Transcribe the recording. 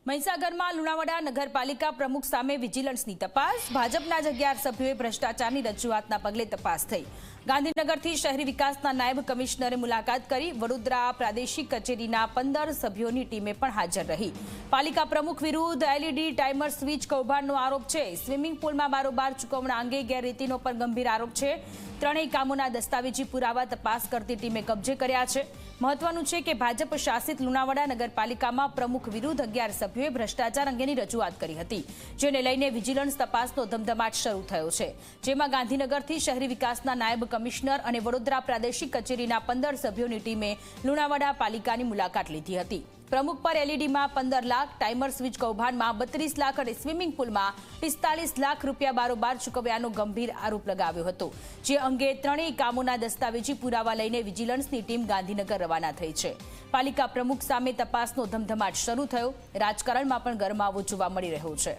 મહીસાગરમાં લુણાવાડા નગરપાલિકા પ્રમુખ સામે વિજિલન્સની તપાસ. ભાજપના જ 11 સભ્યોએ ભ્રષ્ટાચારની રજૂઆતના પગલે તપાસ થઈ. ગાંધીનગરથી શહેરી વિકાસના નાયબ કમિશનરે મુલાકાત કરી. વડોદરા પ્રાદેશિક કચેરીના 15 સભ્યોની ટીમે પણ હાજર રહી. પાલિકા પ્રમુખ વિરુદ્ધ એલઈડી ટાઈમર સ્વિચ કૌભાંડનો આરોપ છે. સ્વિમિંગ પુલમાં બારોબાર ચૂકવણા અંગે ગેરરીતિનો પણ ગંભીર આરોપ છે. ત્રણેય કામોના દસ્તાવેજી પુરાવા તપાસ કરતી ટીમે કબજે કર્યા છે. મહત્વનું છે કે ભાજપ શાસિત લુણાવાડા નગરપાલિકામાં પ્રમુખ વિરુદ્ધ 11 સભ્યોએ ભ્રષ્ટાચાર અંગેની રજૂઆત કરી હતી, જેને લઈને વિજિલન્સ તપાસનો ધમધમાટ શરૂ થયો છે. જેમાં ગાંધીનગરથી શહેરી વિકાસના નાયબ કમિશનર અને વડોદરા પ્રાદેશિક કચેરીના 15 સભ્યોની ટીમે લુણાવાડા પાલિકાની મુલાકાત લીધી હતી. પ્રમુખ પર એલઈડીમાં 15 લાખ, ટાઈમર સ્વિચ કૌભાંડમાં 32 લાખ અને સ્વિમિંગ પુલમાં 45 લાખ રૂપિયા બારોબાર ચૂકવ્યાનો ગંભીર આરોપ લગાવ્યો હતો. જે અંગે ત્રણેય કામોના દસ્તાવેજી પુરાવા લઈને વિજિલન્સની ટીમ ગાંધીનગર રવાના થઈ છે. પાલિકા પ્રમુખ સામે તપાસનો ધમધમાટ શરૂ થયો. રાજકારણમાં પણ ગરમાવો જોવા મળી રહ્યો છે.